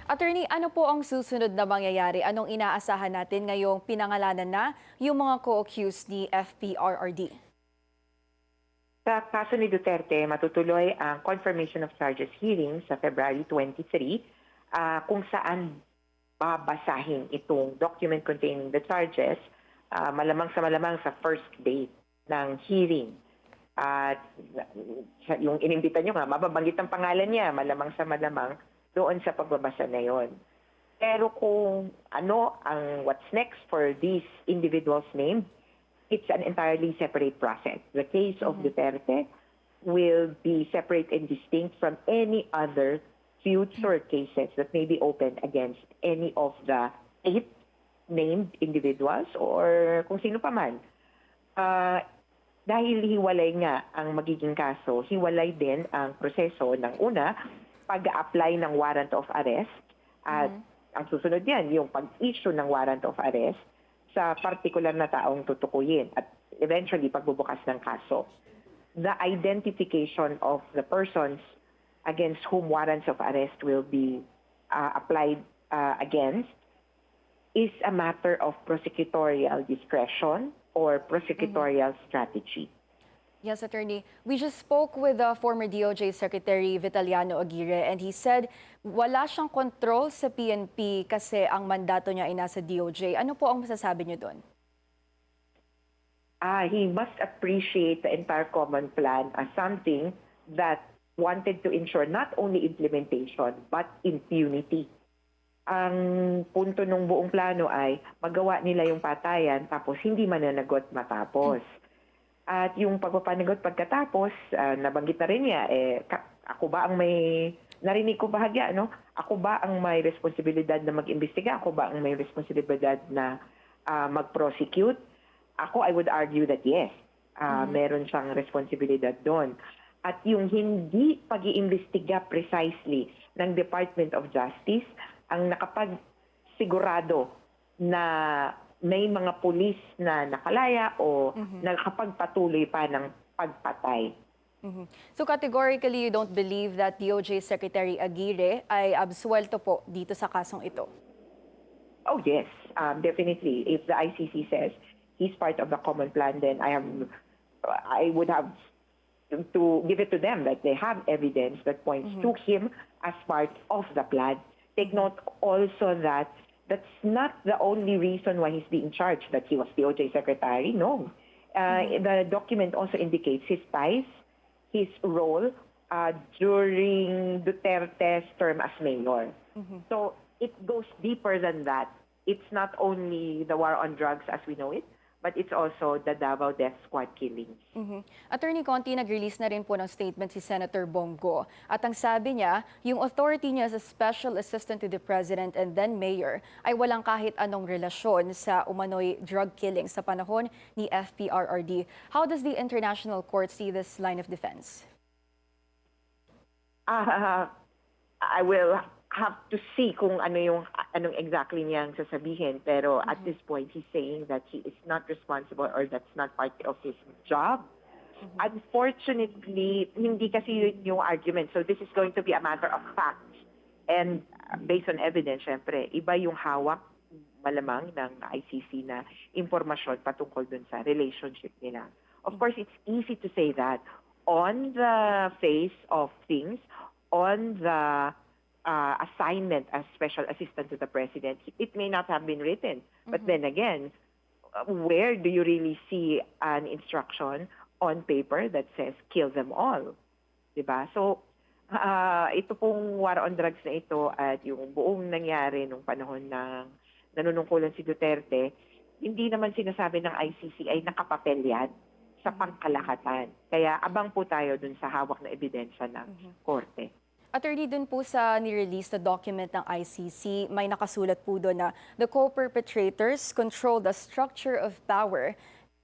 Attorney, ano po ang susunod na mangyayari? Anong inaasahan natin ngayong pinangalanan na yung mga co-accused ni FPRRD? Sa kaso ni Duterte, matutuloy ang confirmation of charges hearing sa February 23, kung saan babasahin itong document containing the charges, malamang sa first day ng hearing. At yung inimbita nyo nga, mababanggit ang pangalan niya, malamang sa malamang doon sa pagbabasa na yon. Pero kung ano ang what's next for these individuals named, it's an entirely separate process. The case of Duterte will be separate and distinct from any other future cases that may be opened against any of the 8 named individuals or kung sino pa man. Ah, dahil hiwalay nga ang magiging kaso, hiwalay din ang proseso ng una, pag-apply ng warrant of arrest at ang susunod yan, yung pag-issue ng warrant of arrest sa particular na taong tutukuyin at eventually pagbubukas ng kaso. The identification of the persons against whom warrants of arrest will be applied against is a matter of prosecutorial discretion or prosecutorial strategy. Yes, Attorney. We just spoke with the former DOJ Secretary Vitaliano Aguirre and he said wala siyang control sa PNP kasi ang mandato niya ay nasa DOJ. Ano po ang masasabi niyo doon? He must appreciate the entire common plan as something that wanted to ensure not only implementation but impunity. Ang punto ng buong plano ay magawa nila yung patayan tapos hindi mananagot matapos. At yung pagpapanagot pagkatapos, nabanggit na rin niya, ako ba ang may, narinig ko bahagya, no? Ako ba ang may responsibilidad na mag-imbestiga? Ako ba ang may responsibilidad na mag-prosecute? Ako, I would argue that yes, meron siyang responsibilidad doon. At yung hindi pag-iimbestiga precisely ng Department of Justice, ang nakapagsigurado na may mga pulis na nakalaya o nakapagpatuloy pa ng pagpatay. So categorically, you don't believe that DOJ Secretary Aguirre ay absuelto po dito sa kasong ito? Oh yes, definitely. If the ICC says he's part of the common plan, then I would have to give it to them that they have evidence that points to him as part of the plan. Take note also that that's not the only reason why he's being charged, that he was DOJ Secretary. No. The document also indicates his ties, his role during Duterte's term as mayor. So it goes deeper than that. It's not only the war on drugs as we know it, but it's also the Davao Death Squad killings. Attorney Conti, nag-release na rin po ng statement si Senator Bongo. At ang sabi niya, yung authority niya as a special assistant to the president and then mayor ay walang kahit anong relasyon sa umano'y drug killing sa panahon ni FPRRD. How does the International Court see this line of defense? I will have to see kung anong exactly niyang sasabihin, pero at this point he's saying that he is not responsible or that's not part of his job. Unfortunately, hindi kasi yung argument. So this is going to be a matter of facts and based on evidence, syempre, iba yung hawak malamang ng ICC na impormasyon patungkol dun sa relationship nila. Of course, it's easy to say that on the face of things, on the assignment as special assistant to the president, it may not have been written. But then again, where do you really see an instruction on paper that says kill them all? Diba? So, ito pong war on drugs na ito at yung buong nangyari nung panahon ng nanunungkulan si Duterte, hindi naman sinasabi ng ICC ay nakapapel yan sa pangkalahatan. Kaya abang po tayo dun sa hawak na ebidensya ng korte. Attorney, dun po sa nirelease na document ng ICC, may nakasulat po doon na the co-perpetrators control the structure of power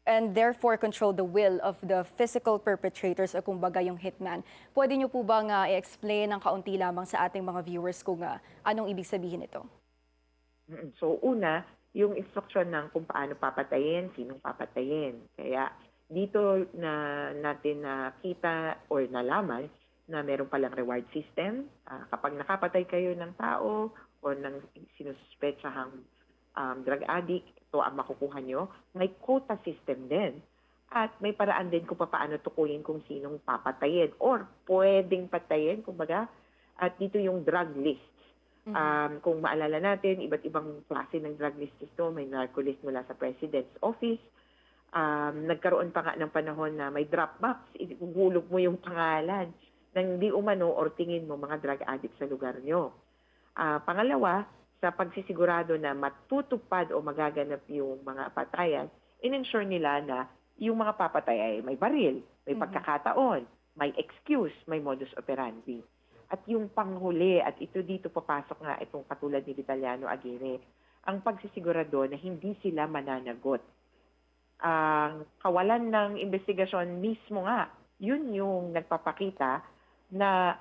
and therefore control the will of the physical perpetrators o kumbaga yung hitman. Pwede niyo po bang i-explain ng kaunti lamang sa ating mga viewers kung anong ibig sabihin ito? So una, yung instruction ng kung paano papatayin, sinong papatayin. Kaya dito na natin nakita or nalaman na meron palang reward system. Kapag nakapatay kayo ng tao o ng sinususpetsahang drug addict, ito ang makukuha nyo. May quota system din. At may paraan din kung paano tukuyin kung sinong papatayin or pwedeng patayin, kumbaga. At dito yung drug lists. Kung maalala natin, iba't ibang klase ng drug list ito. May narco list mula sa President's Office. Nagkaroon pa nga ng panahon na may drop box. Ihuhulog mo yung pangalan ng di umano or tingin mo mga drug addict sa lugar nyo. Pangalawa, sa pagsisigurado na matutupad o magaganap yung mga patayan, in-ensure nila na yung mga papatay ay may baril, may pagkakataon, may excuse, may modus operandi. At yung panghuli, at ito dito papasok nga itong katulad ni Vitaliano Aguirre, ang pagsisigurado na hindi sila mananagot. Ang kawalan ng investigasyon mismo nga, yun yung nagpapakita na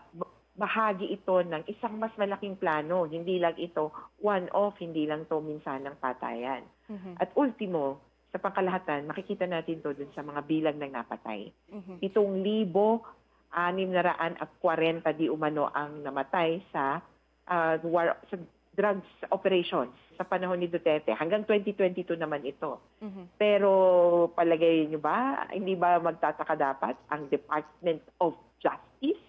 bahagi ito ng isang mas malaking plano. Hindi lang ito one-off, hindi lang to minsan ng patayan. At ultimo, sa pangkalahatan, makikita natin to dun sa mga bilang ng napatay. 7,640 di umano ang namatay sa drugs operations sa panahon ni Duterte. Hanggang 2022 naman ito. Pero palagay nyo ba, hindi ba magtataka dapat ang Department of Justice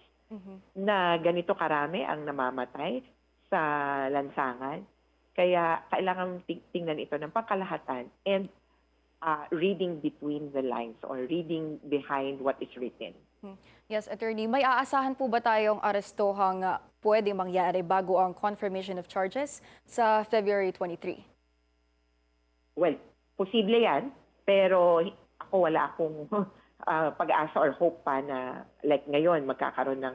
na ganito karami ang namamatay sa lansangan? Kaya kailangan tingnan ito ng pangkalahatan and reading between the lines or reading behind what is written. Yes, Attorney. May aasahan po ba tayong arestuhang pwede mangyari bago ang confirmation of charges sa February 23? Well, posible yan, pero ako wala akong pag-asa or hope pa na like ngayon magkakaroon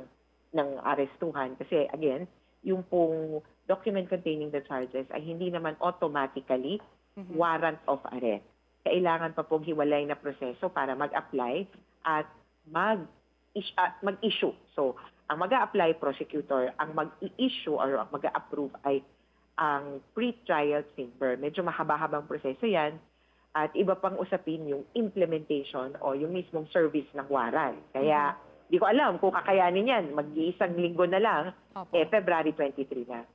ng arestuhan. Kasi again, yung pong document containing the charges ay hindi naman automatically warrant of arrest. Kailangan pa pong hiwalay na proseso para mag-apply at mag-issue. So, ang mag-a-apply, prosecutor, ang mag-i-issue or mag-a-approve ay ang pre-trial favor. Medyo mahaba-habang proseso yan. At iba pang usapin yung implementation o yung mismong service ng warrant. Kaya, di ko alam kung kakayanin yan. Mag-iisang linggo na lang, February 23 na.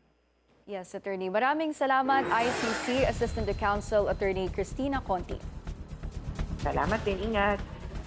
Yes, Attorney. Maraming salamat, ICC Assistant to Counsel Attorney Cristina Conti. Salamat din. Ingat.